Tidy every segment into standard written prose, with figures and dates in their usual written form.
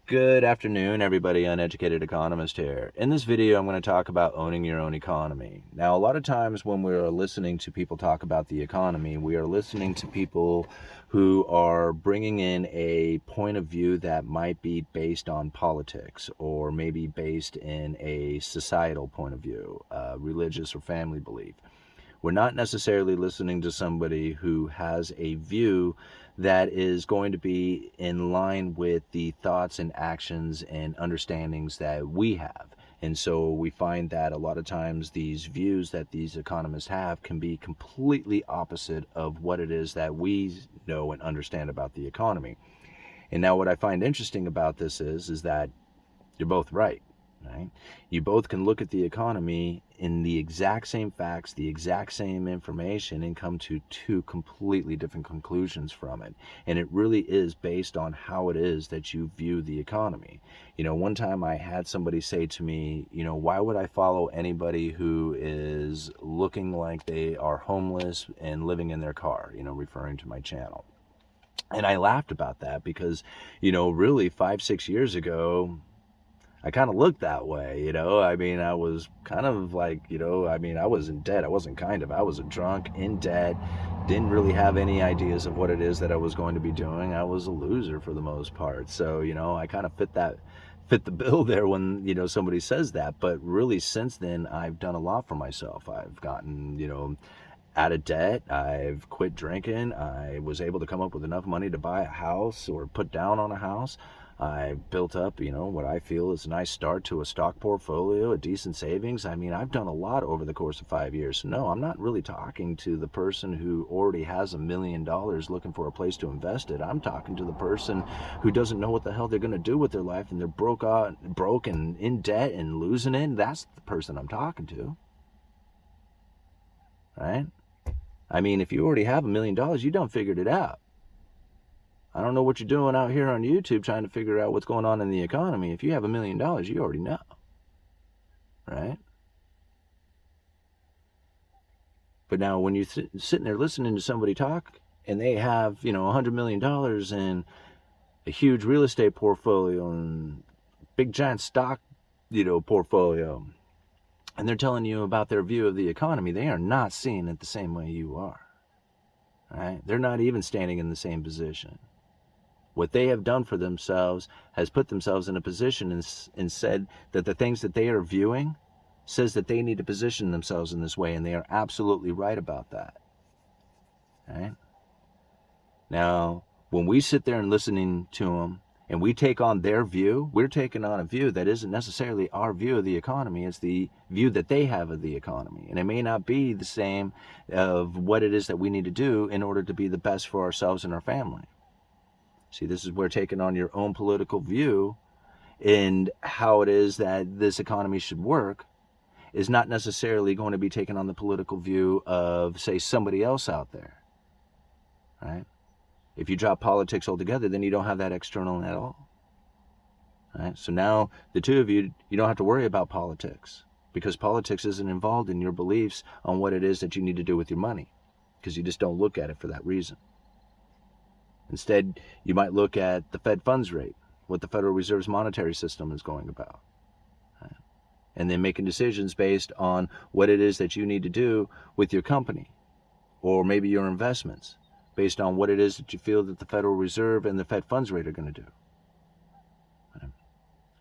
Good afternoon, everybody. Uneducated Economist here. In this video, I'm going to talk about owning your own economy. Now, a lot of times when we're listening to people talk about the economy, we are listening to people who are bringing in a point of view that might be based on politics or maybe based in a societal point of view, religious or family belief. We're not necessarily listening to somebody who has a view that is going to be in line with the thoughts and actions and understandings that we have. And so we find that a lot of times these views that these economists have can be completely opposite of what it is that we know and understand about the economy. And now what I find interesting about this is that you're both right. Right? You both can look at the economy in the exact same facts, the exact same information, and come to two completely different conclusions from it. And it really is based on how it is that you view the economy. One time I had somebody say to me, why would I follow anybody who is looking like they are homeless and living in their car, referring to my channel. And I laughed about that because, really 5-6 years ago, I kind of looked that way, I was kind of like, I was in debt. I was a drunk, in debt, didn't really have any ideas of what it is that I was going to be doing. I was a loser for the most part. So, I kind of fit the bill there when, somebody says that. But really since then, I've done a lot for myself. I've gotten, out of debt. I've quit drinking. I was able to come up with enough money to buy a house or put down on a house. I built up, what I feel is a nice start to a stock portfolio, a decent savings. I've done a lot over the course of 5 years. So no, I'm not really talking to the person who already has $1 million looking for a place to invest it. I'm talking to the person who doesn't know what the hell they're going to do with their life and they're broke and in debt and losing it. That's the person I'm talking to, right? If you already have $1 million, you done figured it out. I don't know what you're doing out here on YouTube trying to figure out what's going on in the economy. If you have $1 million, you already know, right? But now when you're sitting there listening to somebody talk and they have, $100 million and a huge real estate portfolio and big giant stock, portfolio, and they're telling you about their view of the economy, they are not seeing it the same way you are, right? They're not even standing in the same position. What they have done for themselves has put themselves in a position and said that the things that they are viewing says that they need to position themselves in this way, and they are absolutely right about that. Right? Now, when we sit there and listening to them and we take on their view, we're taking on a view that isn't necessarily our view of the economy. It's the view that they have of the economy. And it may not be the same of what it is that we need to do in order to be the best for ourselves and our family. See, this is where taking on your own political view and how it is that this economy should work is not necessarily going to be taking on the political view of, say, somebody else out there, right? If you drop politics altogether, then you don't have that external at all, right? So now the two of you, you don't have to worry about politics because politics isn't involved in your beliefs on what it is that you need to do with your money because you just don't look at it for that reason. Instead, you might look at the Fed funds rate, what the Federal Reserve's monetary system is going about, right? And then making decisions based on what it is that you need to do with your company or maybe your investments based on what it is that you feel that the Federal Reserve and the Fed funds rate are going to do. Right?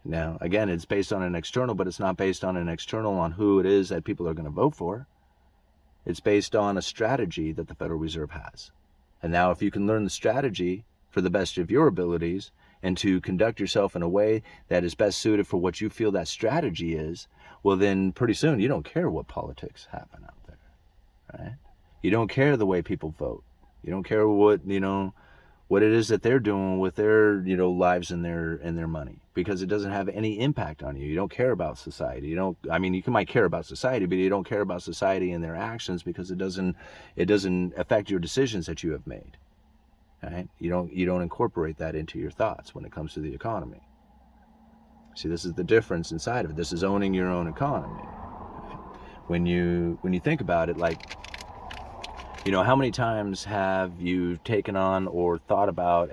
Now, again, it's based on an external, but it's not based on an external on who it is that people are going to vote for. It's based on a strategy that the Federal Reserve has. And now if you can learn the strategy for the best of your abilities and to conduct yourself in a way that is best suited for what you feel that strategy is, well, then pretty soon you don't care what politics happen out there, right? You don't care the way people vote. You don't care what it is that they're doing with their, lives and their money because it doesn't have any impact on you. You don't care about society. You might care about society, but you don't care about society and their actions because it doesn't affect your decisions that you have made. Right? You don't incorporate that into your thoughts when it comes to the economy. See, this is the difference inside of it. This is owning your own economy. When you think about it, like, how many times have you taken on or thought about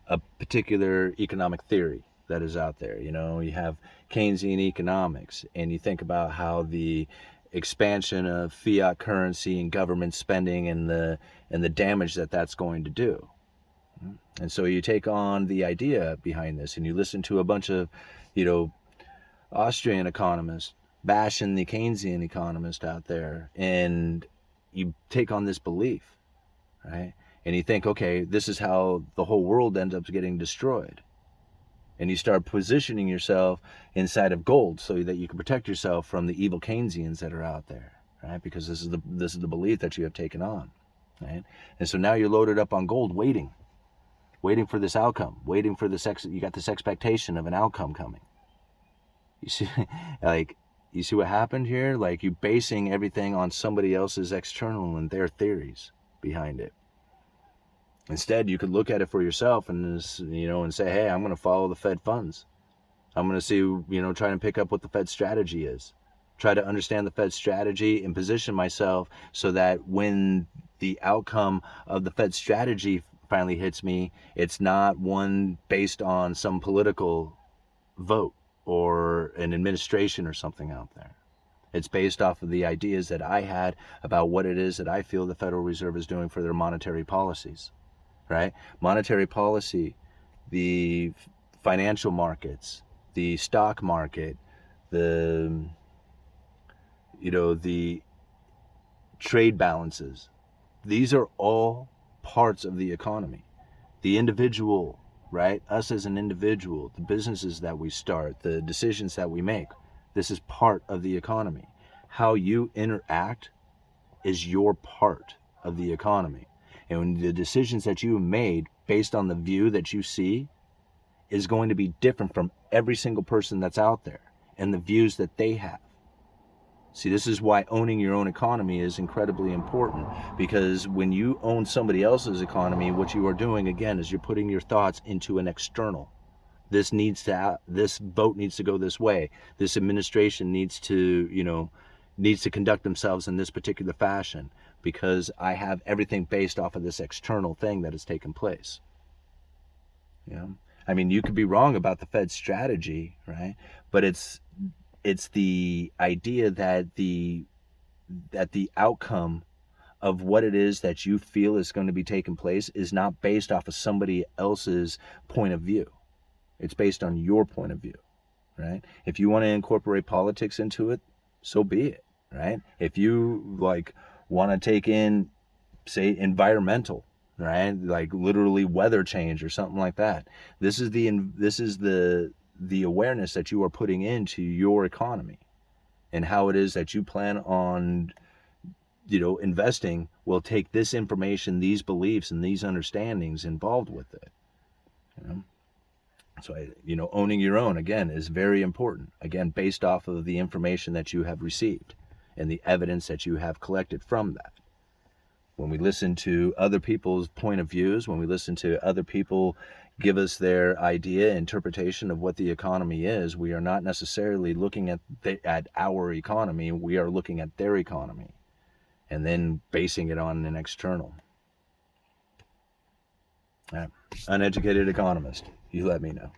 a particular economic theory that is out there. You know, you have Keynesian economics, and you think about how the expansion of fiat currency and government spending and the damage that that's going to do. And so you take on the idea behind this, and you listen to a bunch of, you know, Austrian economists bashing the Keynesian economist out there, and you take on this belief, right? And you think, okay, this is how the whole world ends up getting destroyed. And you start positioning yourself inside of gold so that you can protect yourself from the evil Keynesians that are out there, right? Because this is the belief that you have taken on, right? And so now you're loaded up on gold, waiting for this outcome, waiting for you got this expectation of an outcome coming. You see, you see what happened here? Like, you basing everything on somebody else's external and their theories behind it. Instead, you could look at it for yourself and say, hey, I'm going to follow the Fed funds. I'm going to see, try and pick up what the Fed strategy is. Try to understand the Fed strategy and position myself so that when the outcome of the Fed strategy finally hits me, it's not one based on some political vote or an administration or something out there. It's based off of the ideas that I had about what it is that I feel the Federal Reserve is doing for their monetary policies, right? Monetary policy, the financial markets, the stock market, the trade balances. These are all parts of the economy. The individual, right? Us as an individual, the businesses that we start, the decisions that we make, this is part of the economy. How you interact is your part of the economy. And when the decisions that you made based on the view that you see is going to be different from every single person that's out there and the views that they have. See, this is why owning your own economy is incredibly important, because when you own somebody else's economy, what you are doing, again, is you're putting your thoughts into an external. This vote needs to go this way. This administration needs to conduct themselves in this particular fashion, because I have everything based off of this external thing that has taken place. I mean, you could be wrong about the Fed's strategy, right? But it's the idea that the outcome of what it is that you feel is going to be taking place is not based off of somebody else's point of view. It's based on your point of view, right? If you want to incorporate politics into it, so be it, right? If you want to take in, say, environmental, right? Like literally weather change or something like that. This is the awareness that you are putting into your economy, and how it is that you plan on investing will take this information, these beliefs, and these understandings involved with it. So owning your own, again, is very important, again, based off of the information that you have received and the evidence that you have collected from that. When we listen to other people's point of views, when we listen to other people give us their idea, interpretation of what the economy is, we are not necessarily looking at our economy. We are looking at their economy and then basing it on an external. Uneducated economist, you let me know.